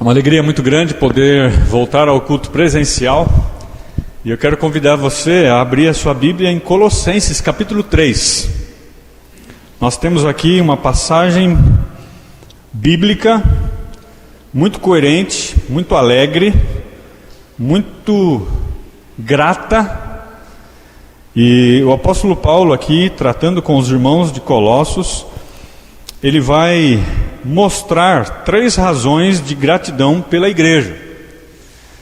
Uma alegria muito grande poder voltar ao culto presencial. E eu quero convidar você a abrir a sua Bíblia em Colossenses capítulo 3. Nós temos aqui uma passagem bíblica muito coerente, muito alegre, muito grata. E o apóstolo Paulo aqui, tratando com os irmãos de Colossos, ele vai mostrar 3 razões de gratidão pela igreja.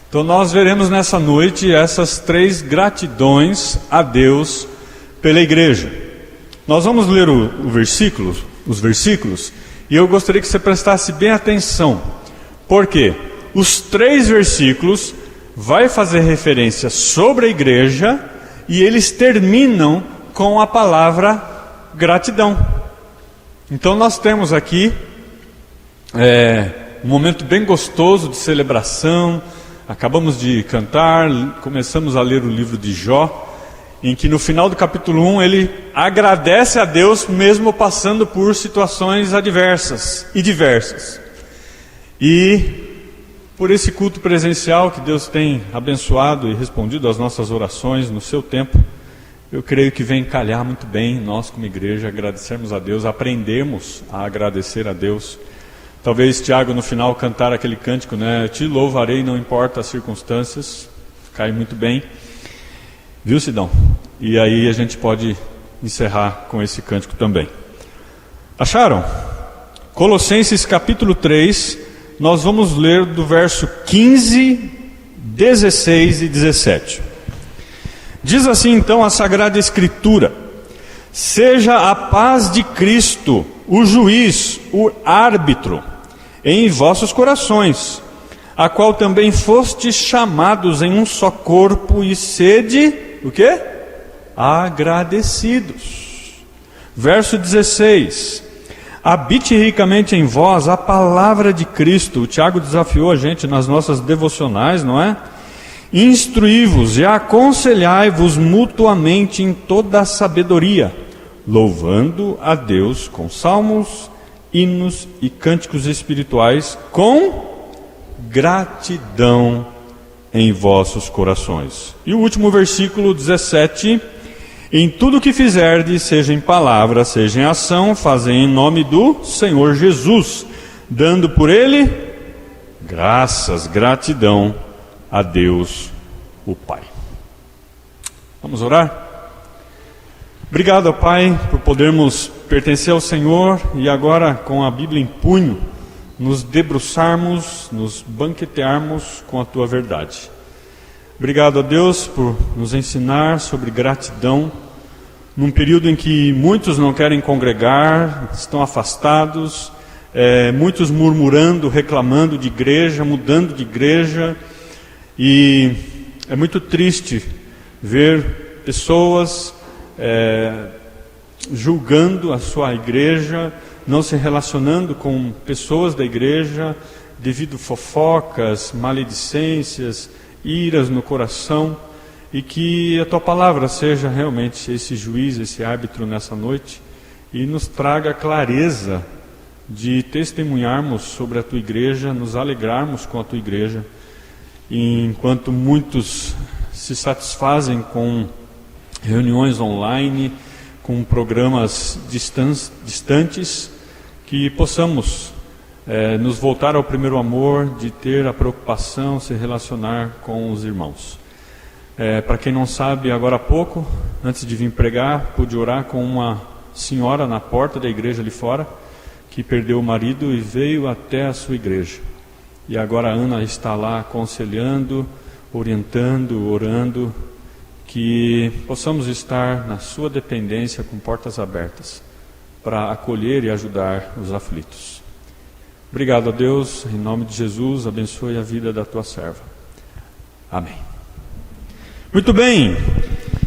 Então nós veremos nessa noite essas 3 gratidões a Deus pela igreja. Nós vamos ler os versículos, e eu gostaria que você prestasse bem atenção, porque os 3 versículos vai fazer referência sobre a igreja, e eles terminam com a palavra gratidão. Então nós temos aqui um momento bem gostoso de celebração. Acabamos de cantar, começamos a ler o livro de Jó, em que no final do capítulo 1 ele agradece a Deus mesmo passando por situações adversas e diversas. E por esse culto presencial que Deus tem abençoado e respondido às nossas orações no seu tempo, eu creio que vem calhar muito bem nós como igreja agradecermos a Deus, aprendemos a agradecer a Deus. Talvez Tiago no final cantar aquele cântico, né? Te louvarei, não importa as circunstâncias. Cai muito bem. Viu, Sidão? E aí a gente pode encerrar com esse cântico também. Acharam? Colossenses capítulo 3, nós vamos ler do verso 15, 16 e 17. Diz assim então a Sagrada Escritura: seja a paz de Cristo, o juiz, o árbitro, em vossos corações, a qual também fostes chamados em um só corpo, e sede, o quê? Agradecidos. Verso 16: habite ricamente em vós a palavra de Cristo. O Tiago desafiou a gente nas nossas devocionais, não é? Instruí-vos e aconselhai-vos mutuamente em toda a sabedoria, louvando a Deus com salmos, hinos e cânticos espirituais, com gratidão em vossos corações. E o último versículo 17: em tudo que fizerdes, seja em palavra, seja em ação, fazei em nome do Senhor Jesus, dando por Ele graças, gratidão a Deus o Pai. Vamos orar? Obrigado, Pai, por podermos pertencer ao Senhor e agora, com a Bíblia em punho, nos debruçarmos, nos banquetearmos com a Tua verdade. Obrigado a Deus por nos ensinar sobre gratidão, num período em que muitos não querem congregar, estão afastados, muitos murmurando, reclamando de igreja, mudando de igreja, e é muito triste ver pessoas julgando a sua igreja, não se relacionando com pessoas da igreja, devido a fofocas, maledicências, iras no coração, e que a Tua palavra seja realmente esse juiz, esse árbitro nessa noite, e nos traga clareza de testemunharmos sobre a Tua igreja, nos alegrarmos com a Tua igreja, e enquanto muitos se satisfazem com reuniões online, com programas distantes, que possamos nos voltar ao primeiro amor, de ter a preocupação, se relacionar com os irmãos. Para quem não sabe, agora há pouco, antes de vir pregar, pude orar com uma senhora na porta da igreja ali fora, que perdeu o marido e veio até a sua igreja. E agora a Ana está lá aconselhando, orientando, orando, que possamos estar na sua dependência com portas abertas, para acolher e ajudar os aflitos. Obrigado a Deus, em nome de Jesus, abençoe a vida da Tua serva. Amém. Muito bem,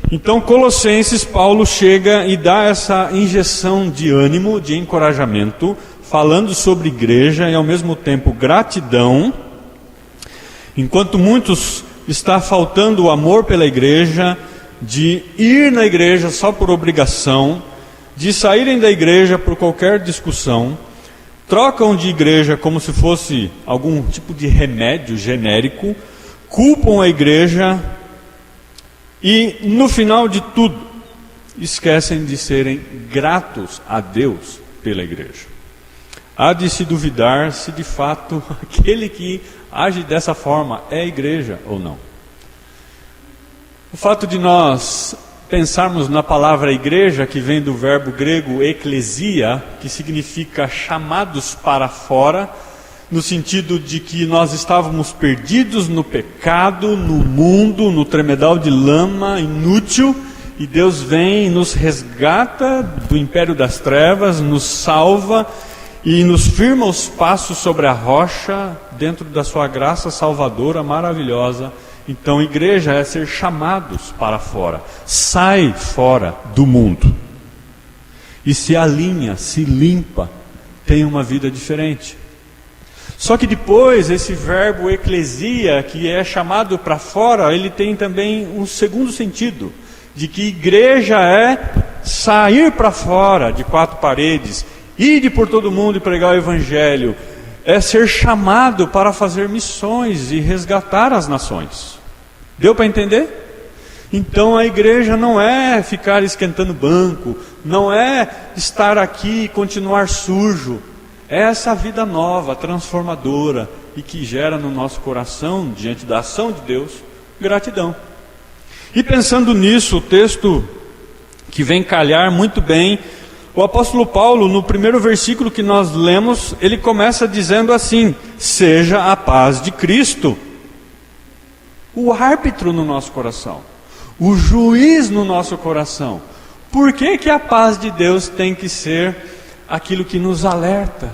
então Colossenses, Paulo chega e dá essa injeção de ânimo, de encorajamento, falando sobre igreja e ao mesmo tempo gratidão, enquanto muitos está faltando o amor pela igreja, de ir na igreja só por obrigação, de saírem da igreja por qualquer discussão. trocam de igreja como se fosse algum tipo de remédio genérico, culpam a igreja e, no final de tudo, esquecem de serem gratos a Deus pela igreja. Há de se duvidar se de fato aquele que age dessa forma é a igreja ou não. O fato de nós pensarmos na palavra igreja, que vem do verbo grego eklesia, que significa chamados para fora, no sentido de que nós estávamos perdidos no pecado, no mundo, no tremedal de lama inútil, e Deus vem e nos resgata do império das trevas, nos salva e nos firma os passos sobre a rocha dentro da sua graça salvadora maravilhosa. Então, igreja é ser chamados para fora. Sai fora do mundo e se alinha, se limpa, tem uma vida diferente. Só que depois, esse verbo eclesia, que é chamado para fora, ele tem também um segundo sentido, de que igreja é sair para fora de quatro paredes, ir por todo mundo e pregar o evangelho, é ser chamado para fazer missões e resgatar as nações. Deu para entender? Então a igreja não é ficar esquentando banco, não é estar aqui e continuar sujo. É essa vida nova, transformadora e que gera no nosso coração, diante da ação de Deus, gratidão. E pensando nisso, o texto que vem calhar muito bem, o apóstolo Paulo, no primeiro versículo que nós lemos, ele começa dizendo assim: seja a paz de Cristo o árbitro no nosso coração, o juiz no nosso coração. Por que que a paz de Deus tem que ser aquilo que nos alerta,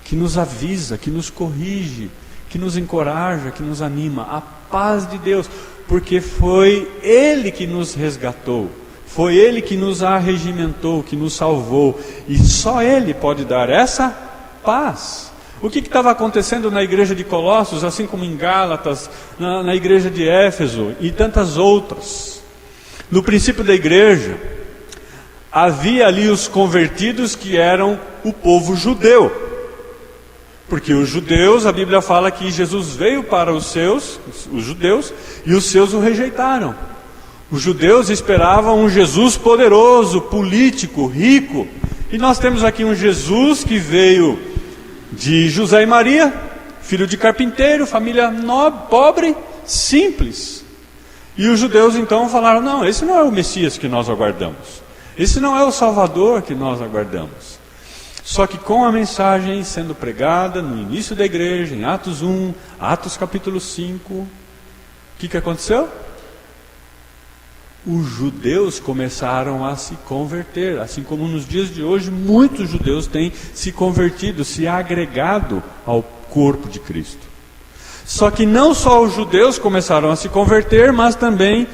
que nos avisa, que nos corrige, que nos encoraja, que nos anima? A paz de Deus, porque foi Ele que nos resgatou, foi Ele que nos arregimentou, que nos salvou, e só Ele pode dar essa paz. O que estava acontecendo na igreja de Colossos, assim como em Gálatas, na igreja de Éfeso e tantas outras? No princípio da igreja, havia ali os convertidos que eram o povo judeu. Porque os judeus, a Bíblia fala que Jesus veio para os seus, os judeus, e os seus o rejeitaram. Os judeus esperavam um Jesus poderoso, político, rico. E nós temos aqui um Jesus que veio de José e Maria, filho de carpinteiro, família nobre, pobre, simples. E os judeus então falaram: não, esse não é o Messias que nós aguardamos, esse não é o Salvador que nós aguardamos. Só que com a mensagem sendo pregada no início da igreja, em Atos 1, Atos capítulo 5, o que aconteceu? Os judeus começaram a se converter, assim como nos dias de hoje muitos judeus têm se convertido, se agregado ao corpo de Cristo. Só que não só os judeus começaram a se converter, mas também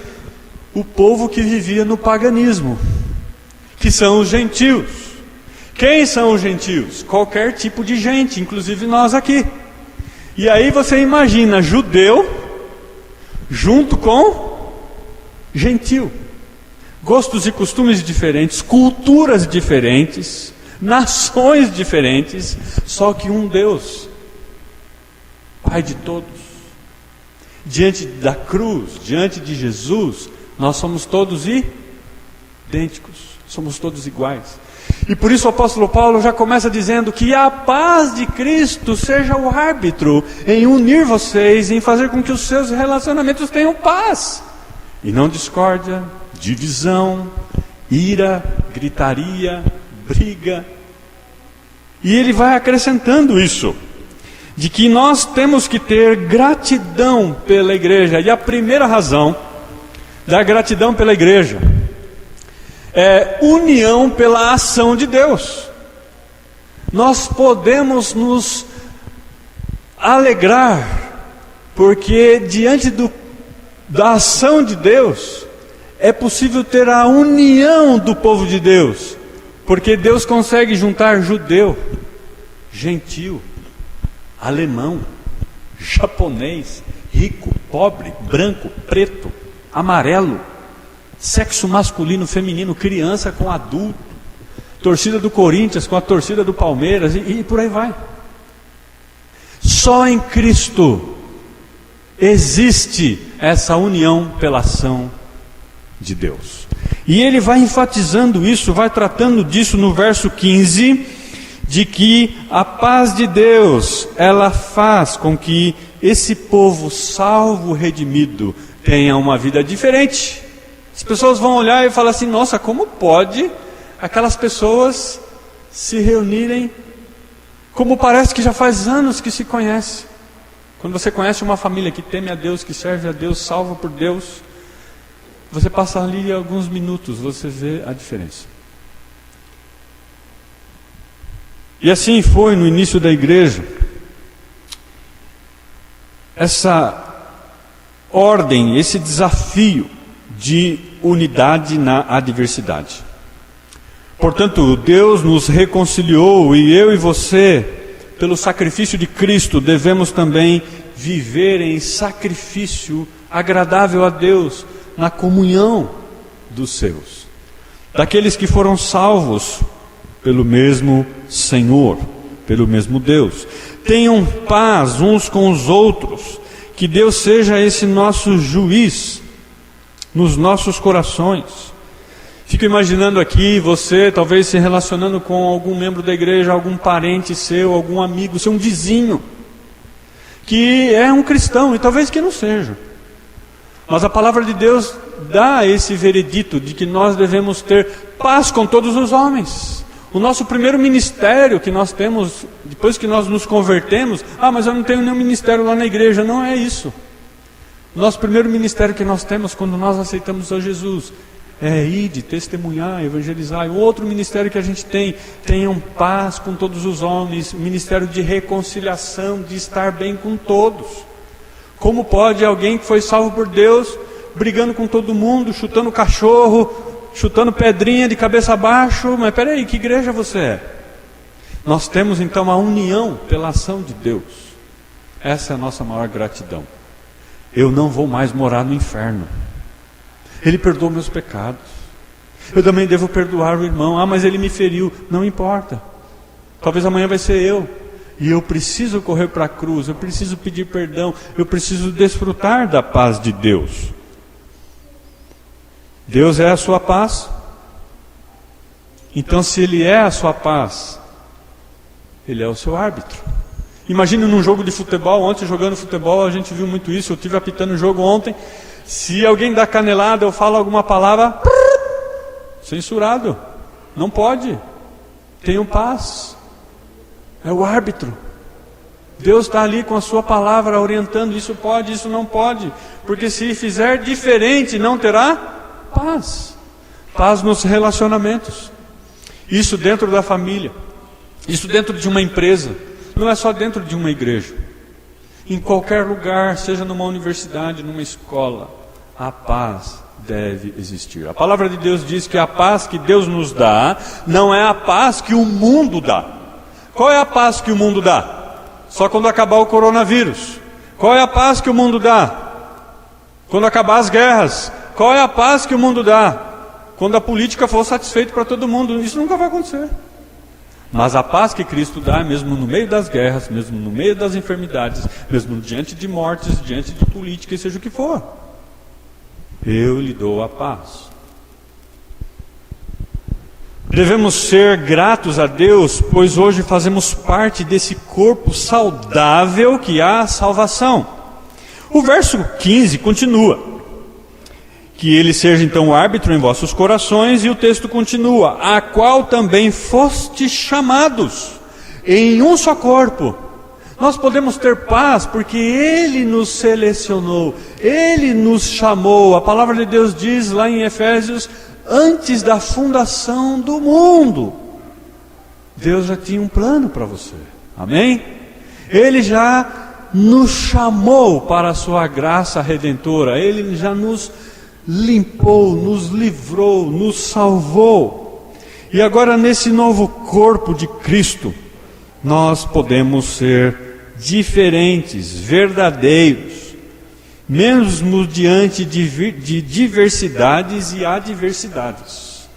o povo que vivia no paganismo, que são os gentios. Quem são os gentios? Qualquer tipo de gente, inclusive nós aqui. E aí você imagina judeu junto com gentil, gostos e costumes diferentes, culturas diferentes, nações diferentes, só que um Deus, Pai de todos. Diante da cruz, diante de Jesus, nós somos todos idênticos, somos todos iguais. E por isso o apóstolo Paulo já começa dizendo que a paz de Cristo seja o árbitro em unir vocês, em fazer com que os seus relacionamentos tenham paz e não discórdia, divisão, ira, gritaria, briga. E ele vai acrescentando isso, de que nós temos que ter gratidão pela igreja. E a primeira razão da gratidão pela igreja é união pela ação de Deus. Nós podemos nos alegrar, porque diante da ação de Deus, é possível ter a união do povo de Deus, porque Deus consegue juntar judeu, gentil, alemão, japonês, rico, pobre, branco, preto, amarelo, sexo masculino, feminino, criança com adulto. torcida do Corinthians com a torcida do Palmeiras e por aí vai. Só em Cristo existe essa união pela ação de Deus. E ele vai enfatizando isso, vai tratando disso no verso 15, de que a paz de Deus, ela faz com que esse povo salvo, redimido, tenha uma vida diferente. As pessoas vão olhar e falar assim: nossa, como pode aquelas pessoas se reunirem, como parece que já faz anos que se conhece. Quando você conhece uma família que teme a Deus, que serve a Deus, salva por Deus, você passa ali alguns minutos, você vê a diferença. E assim foi no início da igreja. Essa ordem, esse desafio de unidade na adversidade. Portanto, Deus nos reconciliou e eu e você, pelo sacrifício de Cristo, devemos também viver em sacrifício agradável a Deus, na comunhão dos seus, daqueles que foram salvos pelo mesmo Senhor, pelo mesmo Deus. Tenham paz uns com os outros, que Deus seja esse nosso juiz nos nossos corações. Fico imaginando aqui você talvez se relacionando com algum membro da igreja, algum parente seu, algum amigo seu, um vizinho, que é um cristão e talvez que não seja. Mas a palavra de Deus dá esse veredito de que nós devemos ter paz com todos os homens. O nosso primeiro ministério que nós temos, depois que nós nos convertemos, mas eu não tenho nenhum ministério lá na igreja. Não é isso. O nosso primeiro ministério que nós temos quando nós aceitamos a Jesus é ir de testemunhar, evangelizar. E o outro ministério que a gente tem, tenham paz com todos os homens, ministério de reconciliação, de estar bem com todos. Como pode alguém que foi salvo por Deus, brigando com todo mundo, chutando cachorro, chutando pedrinha de cabeça abaixo? Mas peraí, que igreja você é? Nós temos então a união pela ação de Deus. Essa é a nossa maior gratidão. Eu não vou mais morar no inferno. Ele perdoou meus pecados. Eu também devo perdoar o irmão. Mas ele me feriu. Não importa. Talvez amanhã vai ser eu. E eu preciso correr para a cruz. Eu preciso pedir perdão. Eu preciso desfrutar da paz de Deus. Deus é a sua paz. Então, se Ele é a sua paz, Ele é o seu árbitro. Imagine num jogo de futebol. Ontem, jogando futebol, a gente viu muito isso. Eu estive apitando o jogo ontem. Se alguém dá canelada ou fala alguma palavra, censurado. Não pode. Tenham paz. É o árbitro. Deus está ali com a sua palavra orientando. Isso pode, isso não pode. Porque se fizer diferente, não terá paz. Paz nos relacionamentos. Isso dentro da família. Isso dentro de uma empresa. Não é só dentro de uma igreja. Em qualquer lugar, seja numa universidade, numa escola, a paz deve existir. A palavra de Deus diz que a paz que Deus nos dá não é a paz que o mundo dá. Qual é a paz que o mundo dá? Só quando acabar o coronavírus. Qual é a paz que o mundo dá? Quando acabar as guerras. Qual é a paz que o mundo dá? Quando a política for satisfeita para todo mundo. Isso nunca vai acontecer. Mas a paz que Cristo dá, mesmo no meio das guerras, mesmo no meio das enfermidades, mesmo diante de mortes, diante de política, e seja o que for, eu lhe dou a paz. Devemos ser gratos a Deus, pois hoje fazemos parte desse corpo saudável que há a salvação. O verso 15 continua. Que ele seja então o árbitro em vossos corações, e o texto continua, a qual também fostes chamados em um só corpo. Nós podemos ter paz porque Ele nos selecionou, Ele nos chamou. A palavra de Deus diz lá em Efésios, antes da fundação do mundo, Deus já tinha um plano para você, amém? Ele já nos chamou para a sua graça redentora, Ele já nos limpou, nos livrou, nos salvou. E agora nesse novo corpo de Cristo, nós podemos ser diferentes, verdadeiros, mesmo diante de diversidades e adversidades.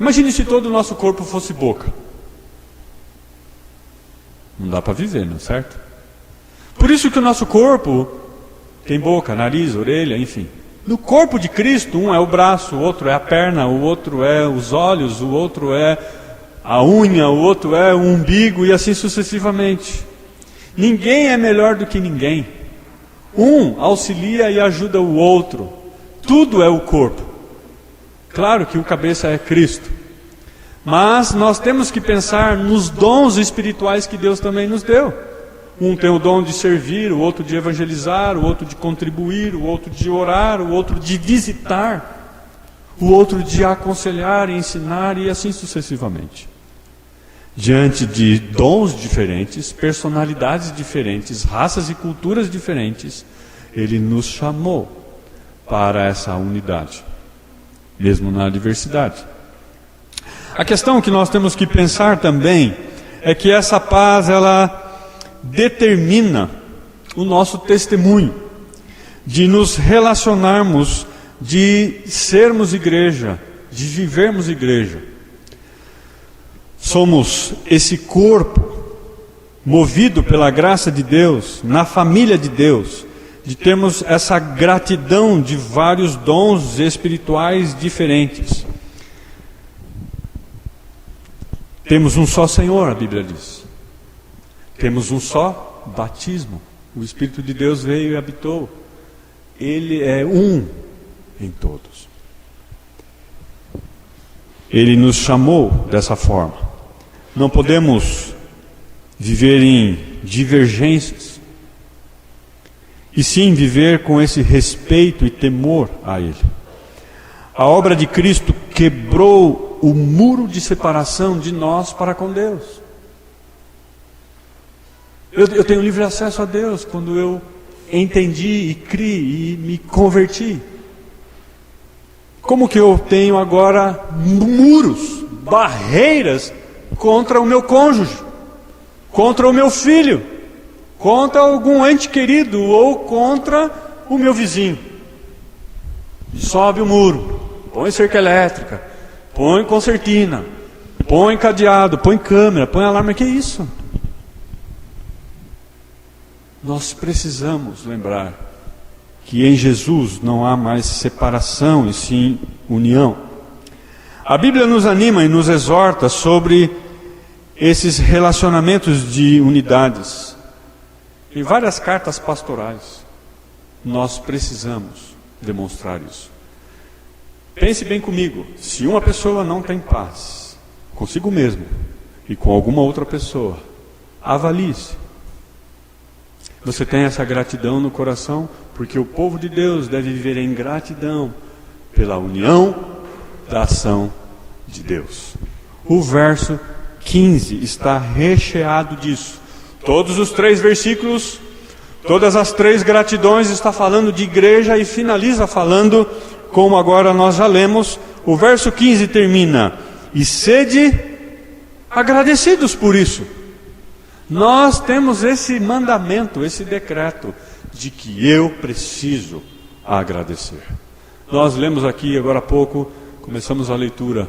Imagine se todo o nosso corpo fosse boca. Não dá para viver, não é certo? Por isso que o nosso corpo tem boca, nariz, orelha, enfim. No corpo de Cristo, um é o braço, o outro é a perna, o outro é os olhos, o outro é a unha, o outro é o umbigo e assim sucessivamente. Ninguém é melhor do que ninguém. Um auxilia e ajuda o outro. Tudo é o corpo. Claro que o cabeça é Cristo. Mas nós temos que pensar nos dons espirituais que Deus também nos deu. Um tem o dom de servir, o outro de evangelizar, o outro de contribuir, o outro de orar, o outro de visitar, o outro de aconselhar e ensinar e assim sucessivamente. Diante de dons diferentes, personalidades diferentes, raças e culturas diferentes, Ele nos chamou para essa unidade, mesmo na diversidade. A questão que nós temos que pensar também é que essa paz, ela determina o nosso testemunho, de nos relacionarmos, de sermos igreja, de vivermos igreja. Somos esse corpo, movido pela graça de Deus, na família de Deus, de termos essa gratidão de vários dons espirituais diferentes. Temos um só Senhor, a Bíblia diz. Temos um só batismo. O Espírito de Deus veio e habitou. Ele é um em todos. Ele nos chamou dessa forma. Não podemos viver em divergências, e sim viver com esse respeito e temor a Ele. A obra de Cristo quebrou o muro de separação de nós para com Deus. Eu tenho livre acesso a Deus quando eu entendi e criei e me converti. Como que eu tenho agora muros, barreiras contra o meu cônjuge, contra o meu filho, contra algum ente querido ou contra o meu vizinho? Sobe o muro, põe cerca elétrica, põe concertina, põe cadeado, põe câmera, põe alarme. Que é isso? Nós precisamos lembrar que em Jesus não há mais separação e sim união. A Bíblia nos anima e nos exorta sobre esses relacionamentos de unidades. Em várias cartas pastorais, nós precisamos demonstrar isso. Pense bem comigo, se uma pessoa não tem paz consigo mesmo e com alguma outra pessoa, avalie-se. Você tem essa gratidão no coração? Porque o povo de Deus deve viver em gratidão pela união da ação de Deus. O verso 15 está recheado disso. Todos os 3 versículos, todas as 3 gratidões está falando de igreja e finaliza falando, como agora nós já lemos, o verso 15 termina: e sede agradecidos por isso. Nós temos esse mandamento, esse decreto, de que eu preciso agradecer. Nós lemos aqui agora há pouco, começamos a leitura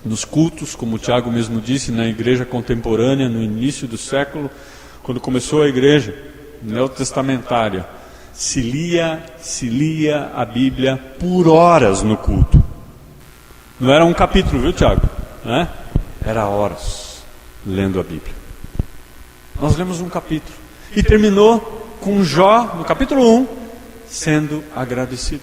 nos cultos, como o Tiago mesmo disse, na igreja contemporânea, no início do século, quando começou a igreja neotestamentária, se lia a Bíblia por horas no culto. Não era um capítulo, viu, Tiago? Era horas lendo a Bíblia. Nós lemos um capítulo e terminou com Jó, no capítulo 1, sendo agradecido.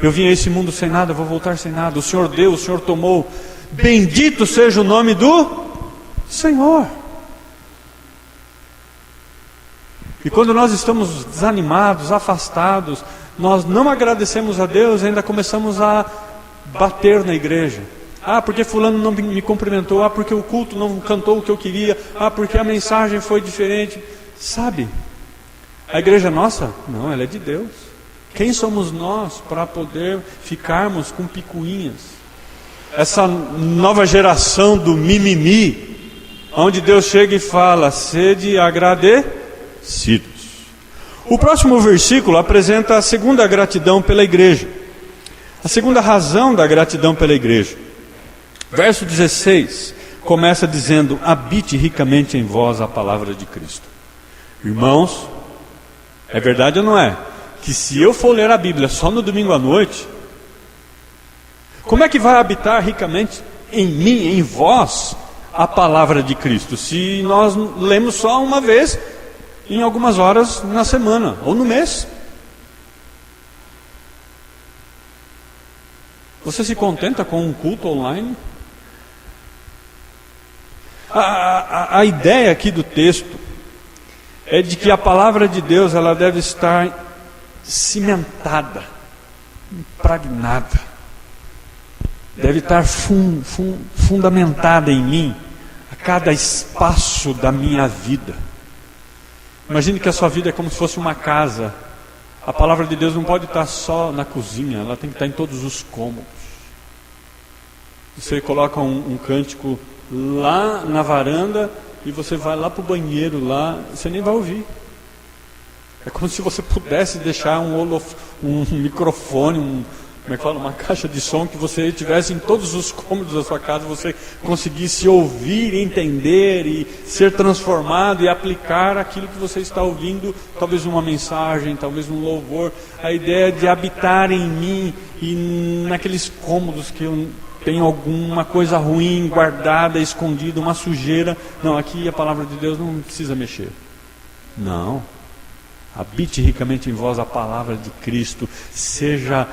Eu vim a esse mundo sem nada, vou voltar sem nada. O Senhor deu, o Senhor tomou. Bendito seja o nome do Senhor. E quando nós estamos desanimados, afastados, nós não agradecemos a Deus, ainda começamos a bater na igreja. Porque fulano não me cumprimentou, porque o culto não cantou o que eu queria, porque a mensagem foi diferente. Sabe, a igreja é nossa? Não, ela é de Deus. Quem somos nós para poder ficarmos com picuinhas? Essa nova geração do mimimi, onde Deus chega e fala: sede agradecidos. O próximo versículo apresenta a segunda gratidão pela igreja. A segunda razão da gratidão pela igreja. Verso 16 começa dizendo: habite ricamente em vós a palavra de Cristo. Irmãos, é verdade ou não é? Que se eu for ler a Bíblia só no domingo à noite, como é que vai habitar ricamente em mim, em vós, a palavra de Cristo, se nós lemos só uma vez, em algumas horas na semana, ou no mês? Você se contenta com um culto online? A ideia aqui do texto é de que a palavra de Deus ela deve estar cimentada, impregnada, deve estar fundamentada em mim, a cada espaço da minha vida. Imagine que a sua vida é como se fosse uma casa. A palavra de Deus não pode estar só na cozinha, ela tem que estar em todos os cômodos. Você coloca um cântico lá na varanda e você vai lá para o banheiro, lá, você nem vai ouvir. É como se você pudesse deixar um microfone, como é que fala? Uma caixa de som que você tivesse em todos os cômodos da sua casa, você conseguisse ouvir, entender e ser transformado e aplicar aquilo que você está ouvindo, talvez uma mensagem, talvez um louvor. A ideia de habitar em mim e naqueles cômodos que eu tenho alguma coisa ruim guardada, escondida, uma sujeira. Não, aqui a palavra de Deus não precisa mexer. Não. Habite ricamente em vós a palavra de Cristo, seja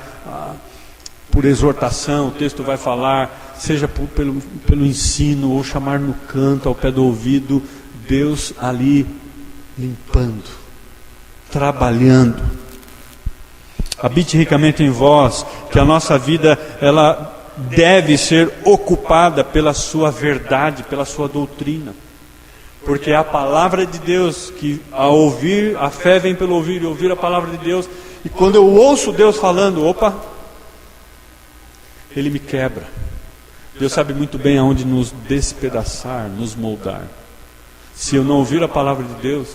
por exortação, o texto vai falar, seja pelo ensino, ou chamar no canto, ao pé do ouvido, Deus ali limpando, trabalhando. Habite ricamente em vós, que a nossa vida, ela deve ser ocupada pela sua verdade, pela sua doutrina. Porque é a palavra de Deus que, a ouvir, a fé vem pelo ouvir e ouvir a palavra de Deus. E quando eu ouço Deus falando, opa, Ele me quebra. Deus sabe muito bem aonde nos despedaçar, nos moldar. Se eu não ouvir a palavra de Deus,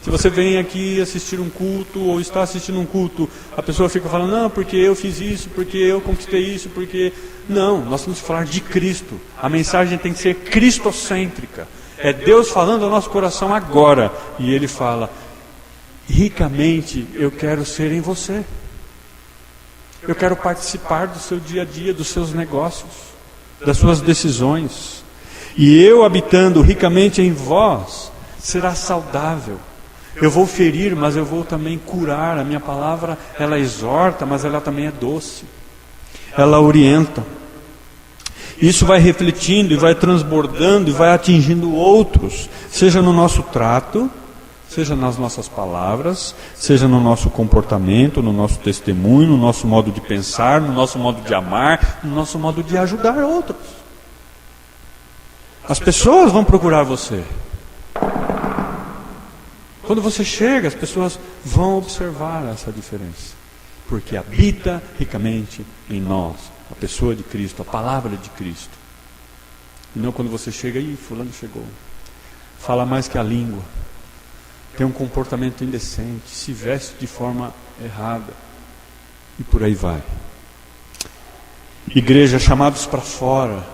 se você vem aqui assistir um culto ou está assistindo um culto, a pessoa fica falando, não, porque eu fiz isso, porque eu conquistei isso, porque... Não, nós temos que falar de Cristo. A mensagem tem que ser cristocêntrica. É Deus falando ao nosso coração agora. E Ele fala, ricamente eu quero ser em você. Eu quero participar do seu dia a dia, dos seus negócios, das suas decisões. E eu habitando ricamente em vós, será saudável. Eu vou ferir, mas eu vou também curar. A minha palavra, ela exorta, mas ela também é doce. Ela orienta. Isso vai refletindo e vai transbordando e vai atingindo outros, seja no nosso trato, seja nas nossas palavras, seja no nosso comportamento, no nosso testemunho, no nosso modo de pensar, no nosso modo de amar, no nosso modo de ajudar outros. As pessoas vão procurar você. Quando você chega, as pessoas vão observar essa diferença, porque habita ricamente em nós a pessoa de Cristo, a palavra de Cristo. E não quando você chega, fulano chegou, fala mais que a língua, tem um comportamento indecente, se veste de forma errada, e por aí vai. Igreja, chamados para fora,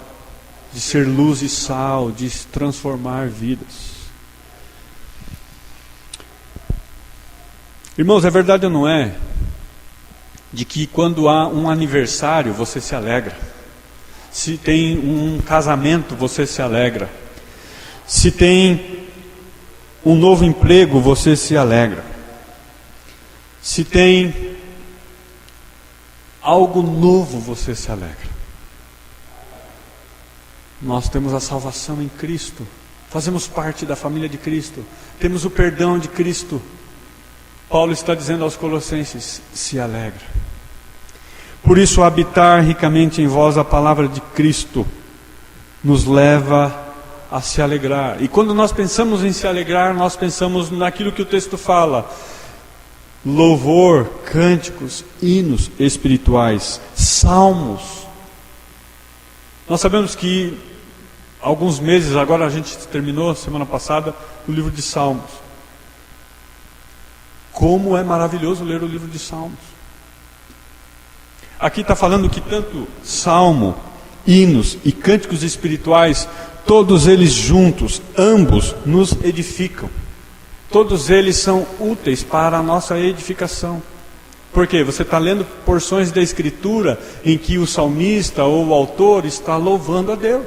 de ser luz e sal, de transformar vidas. Irmãos, é verdade ou não é? De que quando há um aniversário você se alegra, se tem um casamento você se alegra, se tem um novo emprego você se alegra, se tem algo novo você se alegra. Nós temos a salvação em Cristo, fazemos parte da família de Cristo, temos o perdão de Cristo. Paulo está dizendo aos Colossenses, se alegra. Por isso, habitar ricamente em vós a palavra de Cristo nos leva a se alegrar. E quando nós pensamos em se alegrar, nós pensamos naquilo que o texto fala: louvor, cânticos, hinos espirituais, salmos. Nós sabemos que alguns meses, agora a gente terminou, semana passada, o livro de Salmos. Como é maravilhoso ler o livro de Salmos. Aqui está falando que tanto Salmo hinos e cânticos espirituais, todos eles juntos, ambos nos edificam. Todos eles são úteis para a nossa edificação. Por quê? Você está lendo porções da Escritura em que o salmista ou o autor está louvando a Deus.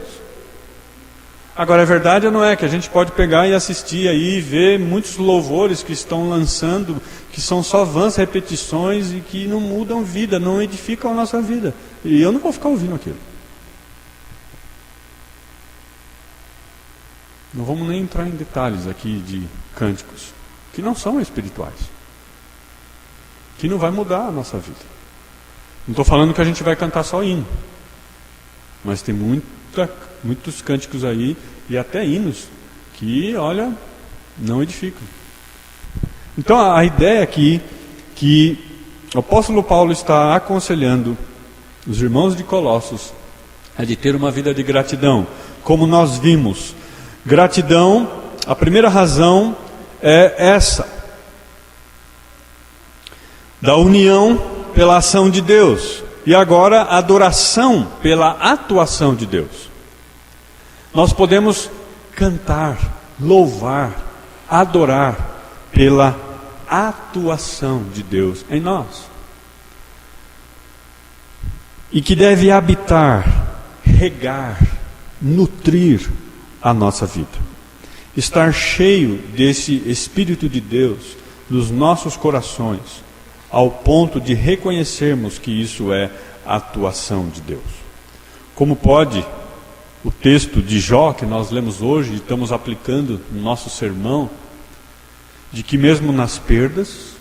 Agora, a verdade não é que a gente pode pegar e assistir aí e ver muitos louvores que estão lançando, que são só vãs repetições e que não mudam vida, não edificam a nossa vida. E eu não vou ficar ouvindo aquilo. Não vamos nem entrar em detalhes aqui de cânticos, que não são espirituais, que não vai mudar a nossa vida. Não estou falando que a gente vai cantar só hino, mas tem muitos cânticos aí, e até hinos, que, olha, não edificam. Então a ideia aqui, que o apóstolo Paulo está aconselhando os irmãos de Colossos, é de ter uma vida de gratidão. Como nós vimos, gratidão, a primeira razão é essa, da união pela ação de Deus, e agora adoração pela atuação de Deus. Nós podemos cantar, louvar, adorar pela atuação de Deus em nós, e que deve habitar, regar, nutrir a nossa vida, estar cheio desse Espírito de Deus nos nossos corações, ao ponto de reconhecermos que isso é a atuação de Deus. Como pode o texto de Jó que nós lemos hoje e estamos aplicando no nosso sermão, de que mesmo nas perdas,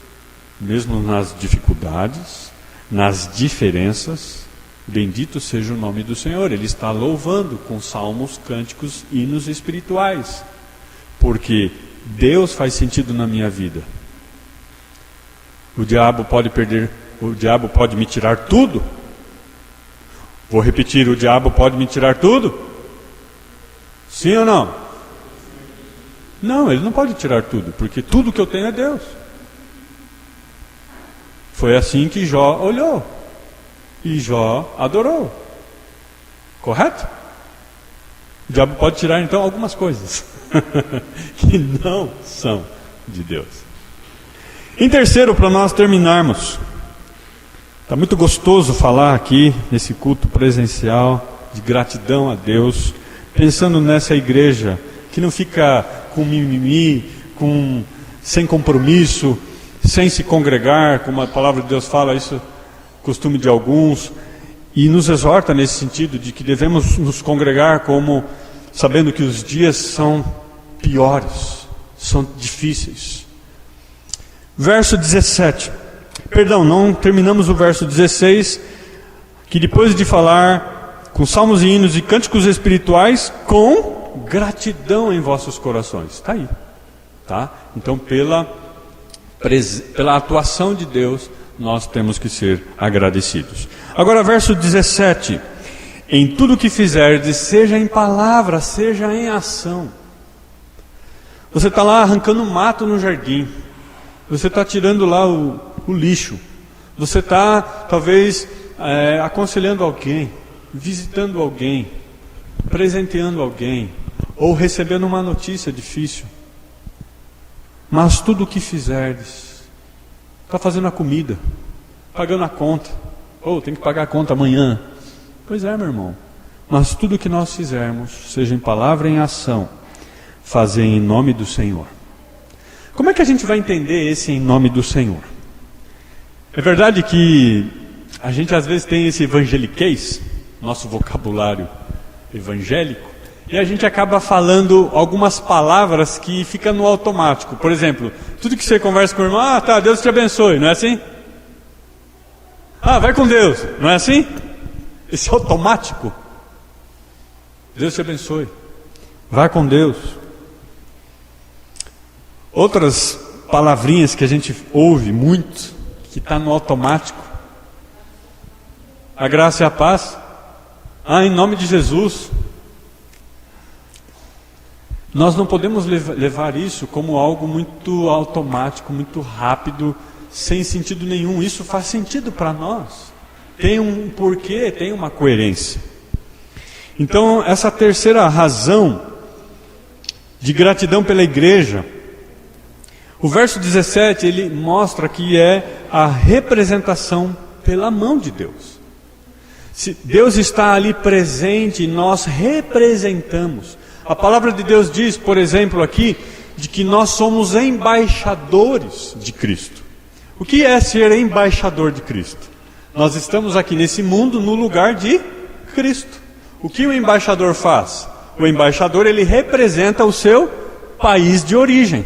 mesmo nas dificuldades, nas diferenças, bendito seja o nome do Senhor. Ele está louvando com salmos, cânticos, hinos espirituais, porque Deus faz sentido na minha vida. O diabo pode me tirar tudo? Vou repetir, o diabo pode me tirar tudo? Sim ou não? Não, ele não pode tirar tudo, porque tudo que eu tenho é Deus. Foi assim que Jó olhou, e Jó adorou. Correto? O diabo pode tirar então algumas coisas que não são de Deus. Em terceiro, para nós terminarmos, está muito gostoso falar aqui nesse culto presencial de gratidão a Deus, pensando nessa igreja que não fica com mimimi, sem compromisso, sem se congregar, como a palavra de Deus fala, isso é costume de alguns, e nos exorta nesse sentido de que devemos nos congregar como sabendo que os dias são piores, são difíceis. Verso 17, perdão, não terminamos o verso 16, que depois de falar com salmos e hinos e cânticos espirituais, com gratidão em vossos corações, está aí, tá? Então pela atuação de Deus, nós temos que ser agradecidos. Agora verso 17, em tudo que fizerdes, seja em palavra, seja em ação. Você está lá arrancando mato no jardim, você está tirando lá o lixo, você está talvez aconselhando alguém, visitando alguém, presenteando alguém, ou recebendo uma notícia difícil. Mas tudo o que fizerdes, está fazendo a comida, pagando a conta, tem que pagar a conta amanhã. Pois é, meu irmão, mas tudo o que nós fizermos, seja em palavra ou em ação, fazer em nome do Senhor. Como é que a gente vai entender esse em nome do Senhor? É verdade que a gente às vezes tem esse evangeliquez, nosso vocabulário evangélico, e a gente acaba falando algumas palavras que ficam no automático. Por exemplo, tudo que você conversa com o irmão, tá, Deus te abençoe, não é assim? Vai com Deus, não é assim? Esse é automático. Deus te abençoe, vai com Deus. Outras palavrinhas que a gente ouve muito, que está no automático. A graça e a paz. Em nome de Jesus. Nós não podemos levar isso como algo muito automático, muito rápido, sem sentido nenhum. Isso faz sentido para nós. Tem um porquê, tem uma coerência. Então, essa terceira razão de gratidão pela igreja, o verso 17, ele mostra que é a representação pela mão de Deus. Se Deus está ali presente, nós representamos. A palavra de Deus diz, por exemplo, aqui, de que nós somos embaixadores de Cristo. O que é ser embaixador de Cristo? Nós estamos aqui nesse mundo no lugar de Cristo. O que o embaixador faz? O embaixador, ele representa o seu país de origem.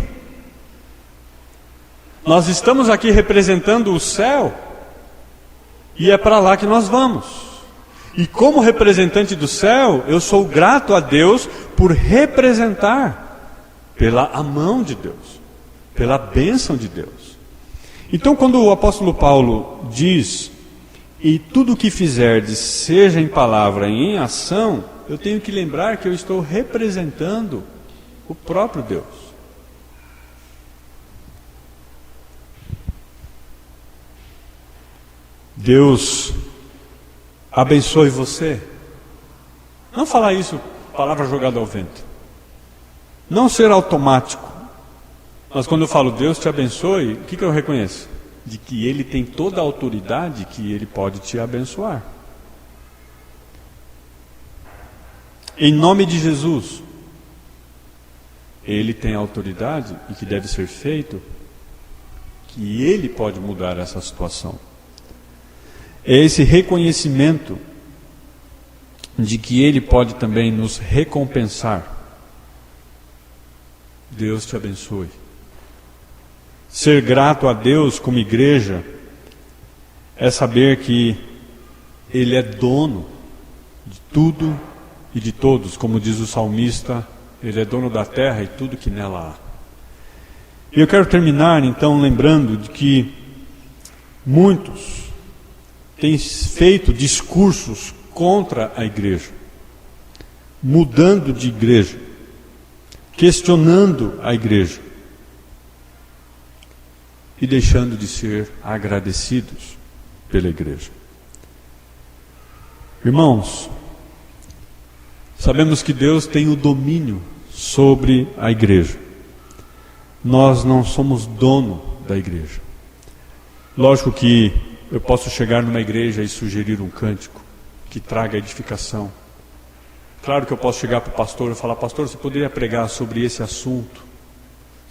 Nós estamos aqui representando o céu e é para lá que nós vamos. E como representante do céu, eu sou grato a Deus por representar pela a mão de Deus, pela bênção de Deus. Então, quando o apóstolo Paulo diz: e tudo o que fizerdes, seja em palavra e em ação, eu tenho que lembrar que eu estou representando o próprio Deus. Deus abençoe você. Não falar isso, palavra jogada ao vento. Não ser automático. Mas quando eu falo Deus te abençoe, o que eu reconheço? De que Ele tem toda a autoridade, que Ele pode te abençoar. Em nome de Jesus, Ele tem autoridade e que deve ser feito, que Ele pode mudar essa situação. É esse reconhecimento de que Ele pode também nos recompensar. Deus te abençoe. Ser grato a Deus como igreja é saber que Ele é dono de tudo e de todos, como diz o salmista, Ele é dono da terra e tudo que nela há. E eu quero terminar então lembrando de que muitos têm feito discursos contra a igreja, mudando de igreja, questionando a igreja e deixando de ser agradecidos pela igreja. Irmãos, sabemos que Deus tem o domínio sobre a igreja. Nós não somos dono da igreja. Lógico que eu posso chegar numa igreja e sugerir um cântico que traga edificação. Claro que eu posso chegar para o pastor e falar: pastor, você poderia pregar sobre esse assunto?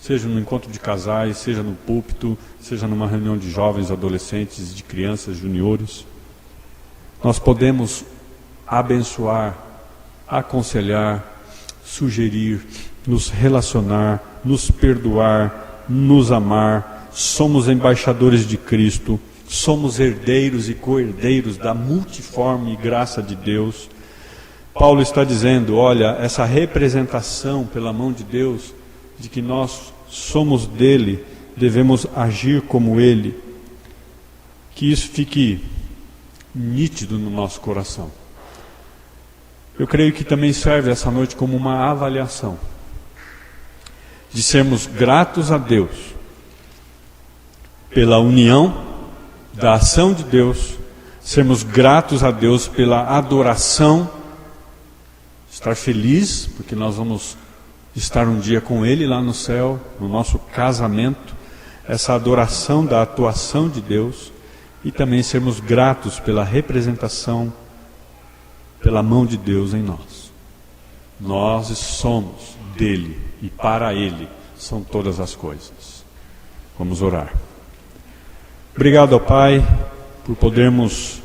Seja no encontro de casais, seja no púlpito, seja numa reunião de jovens, adolescentes, de crianças, juniores. Nós podemos abençoar, aconselhar, sugerir, nos relacionar, nos perdoar, nos amar. Somos embaixadores de Cristo, somos herdeiros e co-herdeiros da multiforme graça de Deus. Paulo está dizendo: olha, essa representação pela mão de Deus, de que nós somos dele, devemos agir como ele, que isso fique nítido no nosso coração. Eu creio que também serve essa noite como uma avaliação, de sermos gratos a Deus pela união da ação de Deus, sermos gratos a Deus pela adoração, estar feliz, porque nós vamos estar um dia com Ele lá no céu, no nosso casamento, essa adoração da atuação de Deus, e também sermos gratos pela representação, pela mão de Deus em nós. Nós somos dele e para Ele são todas as coisas. Vamos orar. Obrigado ao Pai por podermos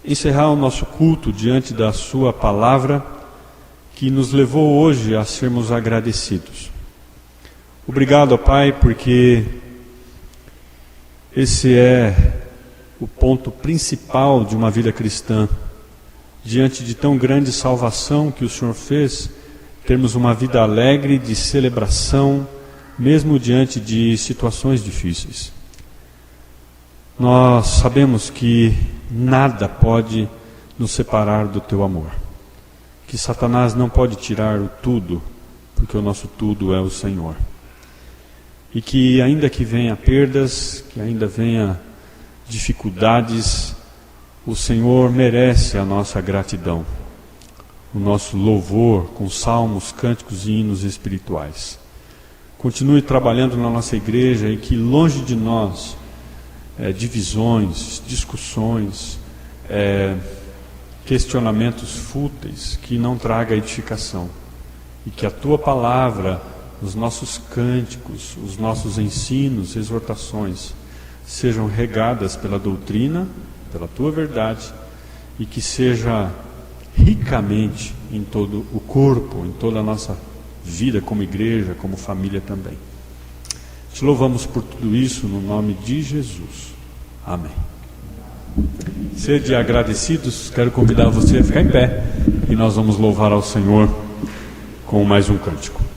encerrar o nosso culto diante da Sua palavra, que nos levou hoje a sermos agradecidos. Obrigado, Pai, porque esse é o ponto principal de uma vida cristã. Diante de tão grande salvação que o Senhor fez, termos uma vida alegre, de celebração, mesmo diante de situações difíceis. Nós sabemos que nada pode nos separar do Teu amor. Que Satanás não pode tirar o tudo, porque o nosso tudo é o Senhor. E que ainda que venha perdas, que ainda venha dificuldades, o Senhor merece a nossa gratidão. o nosso louvor com salmos, cânticos e hinos espirituais. Continue trabalhando na nossa igreja e que longe de nós divisões, discussões, questionamentos fúteis, que não traga edificação. E que a Tua palavra, os nossos cânticos, os nossos ensinos, exortações, sejam regadas pela doutrina, pela Tua verdade, e que seja ricamente em todo o corpo, em toda a nossa vida como igreja, como família também. Te louvamos por tudo isso no nome de Jesus. Amém. Sede agradecidos, quero convidar você a ficar em pé e nós vamos louvar ao Senhor com mais um cântico.